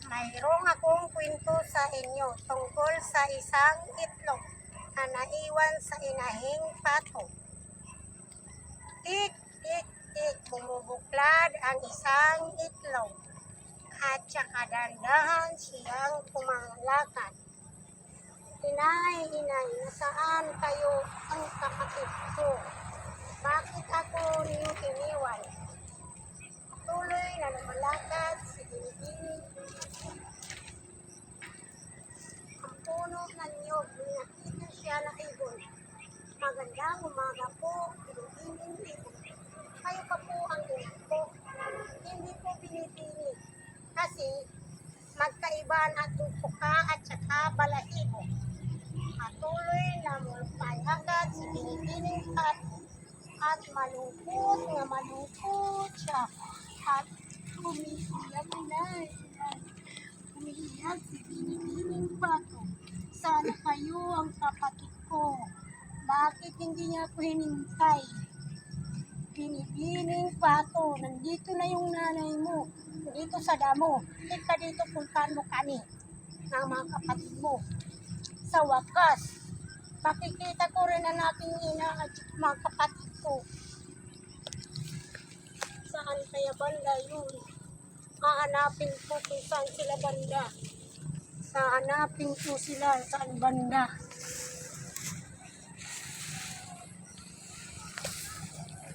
Mayroong akong kwento sa inyo tungkol sa isang itlog na naiwan sa inahing pato. Tik, tik, tik, bumubuklad ang isang itlog at saka dandahan siyang pumalakad. Inay, inay, nasaan kayo ang kapatid ko? Bakit ako niyo iniwan? Tuloy na lumalakad si Binibining. Ang puno ng niyog, nakita siya na ibon. Magandang umaga po, Binibining ibon. Kayo pa po ang ibon ko. Hindi po Binibining. Kasi magkaibaan at tupuka at saka balahibo. Patuloy na lumalakad si Binibining at malungkot siya. At umiiyak si Binibining pato. Sana kayo ang kapatid ko. Bakit hindi niya ako hinintay? Binibining pato, nandito na yung nanay mo. Dito sa damo. Ika dito, puntahan mo kami ng mga kapatid mo. Sa wakas, makikita ko rin ang aking ina at mga kapatid ko. Saan kaya banda yun? Hahanapin ko kung saan sila banda. Hahanapin ko sila saan banda.